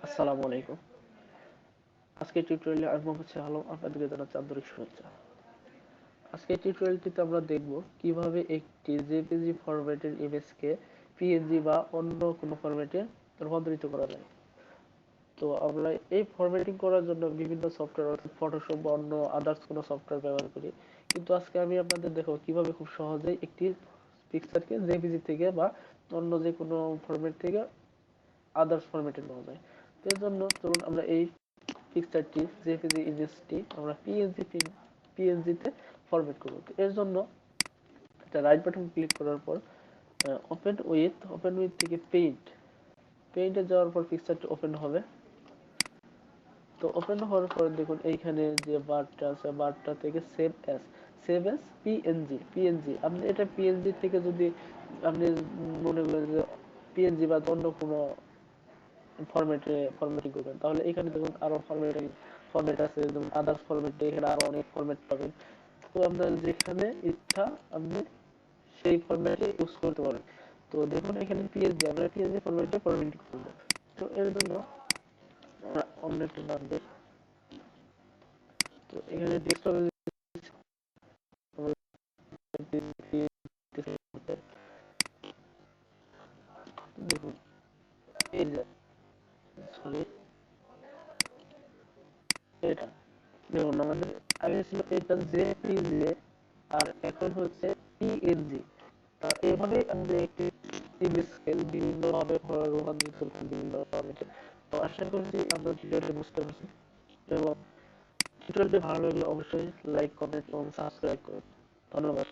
আসসালামু আলাইকুম। আজকের টিউটোরিয়ালে আমি মোহাম্মদ আলম আপনাদেরকে জানাচ্ছি আন্তরিক শুভেচ্ছা। আজকের টিউটোরিয়ালটিতে আমরা দেখব কিভাবে একটি জেপিজি ফরম্যাটের ইমেজকে পিএনজি বা অন্য কোনো ফরম্যাটে রূপান্তরিত করা যায়। তো আমরা এই ফরম্যাটিং করার জন্য বিভিন্ন সফটওয়্যার অর্থাৎ ফটোশপ বা অন্য আদার্স কোনো সফটওয়্যার ব্যবহার করি। কিন্তু আজকে আমি আপনাদের দেখাবো কিভাবে খুব সহজেই একটি পিকচারকে জেপিজি থেকে বা অন্য যে কোনো ফরম্যাট থেকে আদার্স ফরম্যাটে নেওয়া যায়। তো এর জন্য চলুন আমরা এই পিকচারটি জেপিজি ইমেজটি আমরা পিএনজিতে ফরম্যাট করব। এর জন্য একটা রাইট বাটন ক্লিক করার পর ওপেন উইথ থেকে পেইন্টে যাওয়ার পর পিকচারটি ওপেন হবে। তো ওপেন হওয়ার পর দেখুন এইখানে যে বারটা আছে বারটা থেকে সেভ অ্যাজ পিএনজি আপনি এটা পিএনজি থেকে যদি আপনি মনে করেন যে পিএনজি বা অন্য কোনো ফরম্যাটিং করবেন তাহলে এখানে দেখুন আরো ফরম্যাট আছে, যেমন আদার্স ফরম্যাট, এখানে আরো অনেক ফরম্যাট পাবেন। তো আপনার যেখানে ইচ্ছা আপনি সেই ফরম্যাটে ইউজ করতে পারেন। তো দেখুন এখানে পিএনজি, আমরা পিএনজি ফরম্যাটে ফরম্যাটিং করব। তো এর জন্য আমরা অন্য একটা নাম দিই। তো এখানে ডেস্কটপে দেখুন এই যে সরি এটা দেখুন আমাদের আগে ছিল এটা জেপিজি আর এখন হচ্ছে পিএনজি। এভাবে আমরা একটি ইমেজ স্কেল বিভিন্নভাবে রূপান্তরিত করতে বিভিন্ন ফরম্যাটে। তো আশা করছি আপনারা টিউটোরিয়ালটি বুঝতে পারছেন এবং টিউটোরিয়ালটি ভালো লাগলে অবশ্যই লাইক, কমেন্ট এবং সাবস্ক্রাইব করুন। ধন্যবাদ।